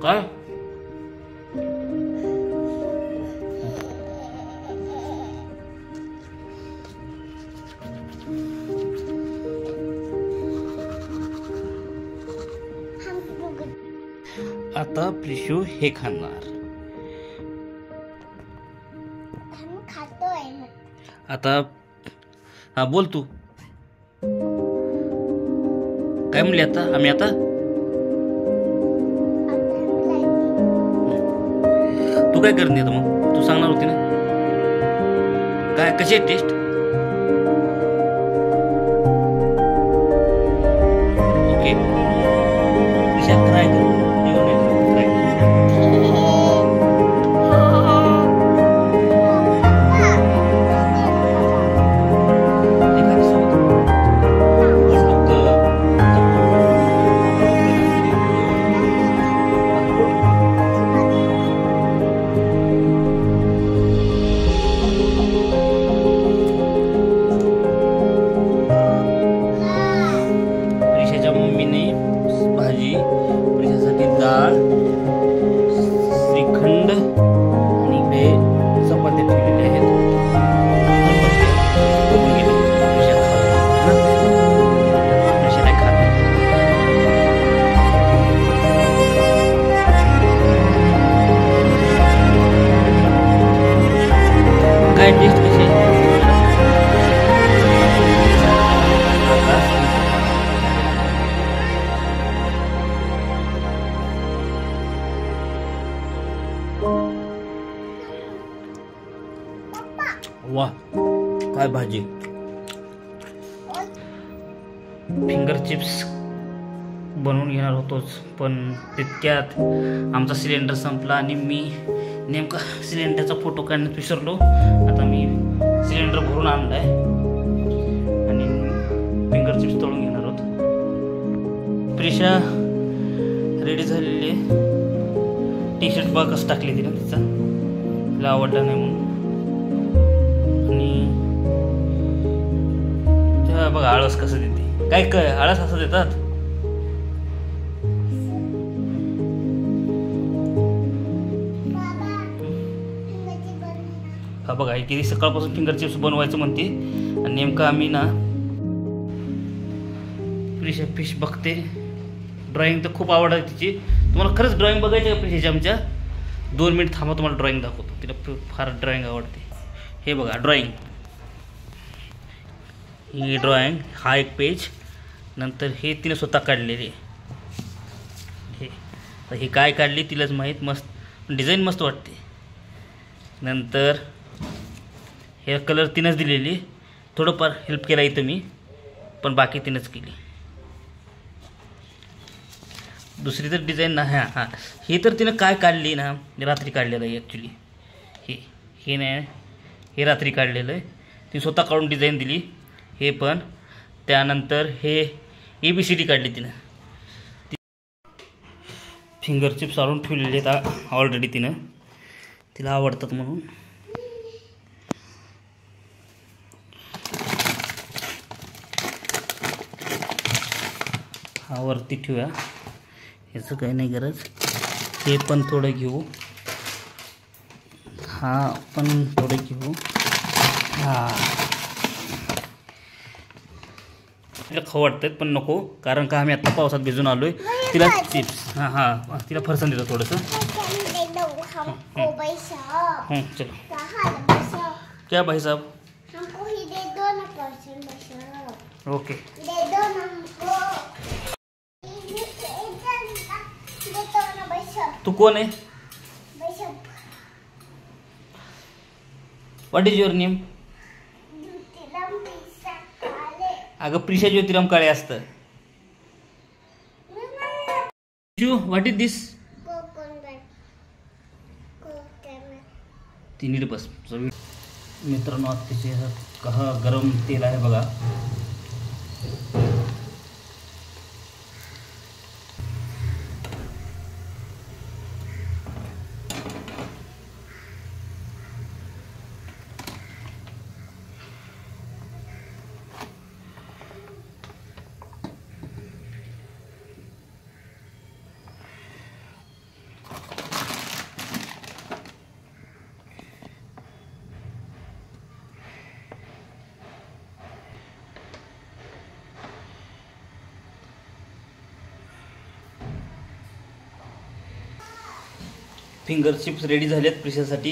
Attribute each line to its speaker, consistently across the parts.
Speaker 1: काय आता प्रिशू हे खाणार. आता हा बोल तू काय म्हणली आता आम्ही आता तू काय करत नाही मग तू सांगणार होती ना काय कशी आहे टेस्ट. ओके ट्राय कर वा काय भाजी. फिंगर चिप्स बनवून घेणार होतोच पण तितक्यात आमचा सिलेंडर संपला आणि मी नेमका सिलेंडरचा फोटो काढण्यात विसरलो. आता मी सिलेंडर भरून आणलाय आणि फिंगर चिप्स तळून घेणार आहोत. प्रिशा रेडी झालेली आहे. टी शर्ट बघ कसं टाकली तिने तिचा तिला आवडला नाही म्हणून. आणि बघा आळस कसं देते काय काय आळस असं देतात. हा बघा किती सकाळपासून फिंगर चिप्स बनवायचं म्हणते आणि नेमकं आम्ही ना प्रिशा फिश बघते. ड्रॉइंग तर खूप आवड आहे तिची. तुम्हाला खरंच ड्रॉइंग बघायची आहे प्रिशाची आमच्या 2 मिनिट थांबा तुम्हाला ड्रॉइंग दाखवतो. तिला फार ड्रॉइंग आवडते. हे बघा ड्रॉइंग ही ड्रॉइंग हा एक पेज नंतर हे तिने स्वतः काढलेली हे तर ही काय काढली तिलाच माहीत. मस्त डिझाईन मस्त वाटते. नंतर हे कलर तिनंच दिलेली. थोडंफार हेल्प केला इथं मी पण बाकी तिनंच केली. दुसरी तर डिझाईन ना हां ही तर तिनं काय काढली ना रात्री काढलेलं आहे ॲक्च्युली. हे नाही हे रात्री काढलेलं आहे. ती स्वतः काढून डिझाईन दिली. हे पण त्यानंतर हे ABCD काढली तिनं. फिंगर चिप्स आणून ठेवलेले आहेत ऑलरेडी तिनं तिला आवडतात म्हणून. हा वरती ठेवूया याचं काही नाही गरज. हे पण थोडं घेऊ. हा पण थोडं घेऊ. हा तिला खाऊ वाटतात पण नको कारण का आम्ही आत्ता पावसात भिजून आलोय. तिला चिप्स हां हां तिला फरसाण देतो थोडंसं. चलो क्या भाई साहब हमको ही दे दो ना पर्सन. ओके दे दो ना हमको. तू कोण आहे. What is your name. अगं प्रिशा ज्योतिराम काळे असतं. व्हॉट इज दिस. ती नीट बस. मित्रांनो अतिशय गरम तेल आहे बघा. फिंगर चिप्स रेडी झालेत प्रिशासाठी.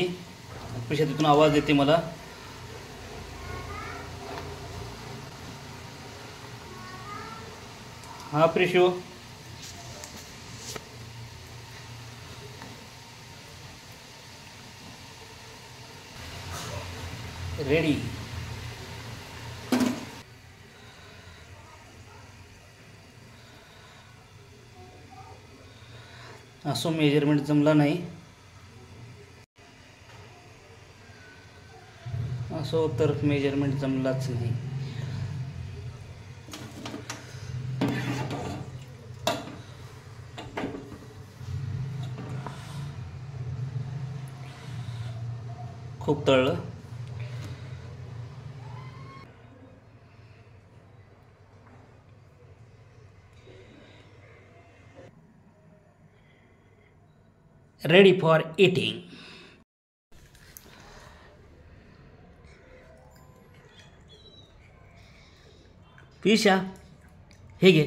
Speaker 1: प्रिशा तिथून आवाज देते मला. हा प्रिशू, रेडी. असो मेजरमेंट जमला नाही. असो तर मेजरमेंट जमलाच नाही. खूप तळलं. Ready for eating. प्रिशा, हे घे.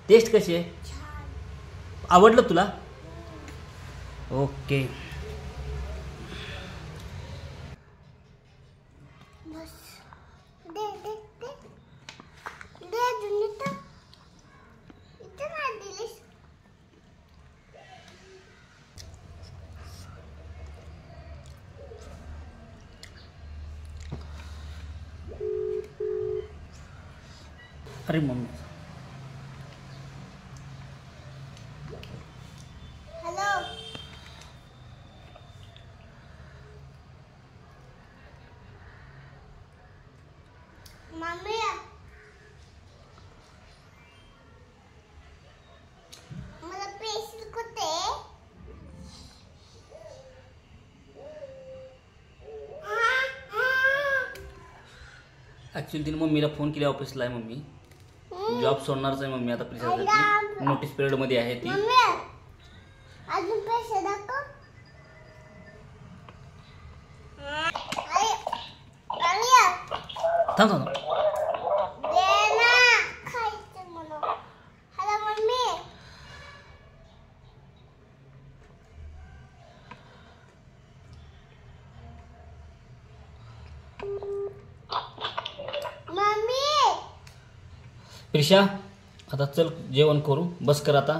Speaker 1: टेस्ट कशी आहे? आवडलं तुला? ओके. अरे मम्मी,
Speaker 2: हेलो मम्मी, मला पेन्सिल कुठे?
Speaker 1: ॲक्च्युली तिने मम्मीला फोन केला ऑफिसला आहे. मम्मी जॉब सोडणारच आहे मम्मी आता प्रिशासाठी. नोटीस पिरियडमध्ये आहे ती.
Speaker 2: अजून पैसे दाखव.
Speaker 1: थांब थांब.
Speaker 2: दे ना खायचं मला. Hello mummy, mummy.
Speaker 1: प्रिशा, आता चल जेवण करू. बस कर आता.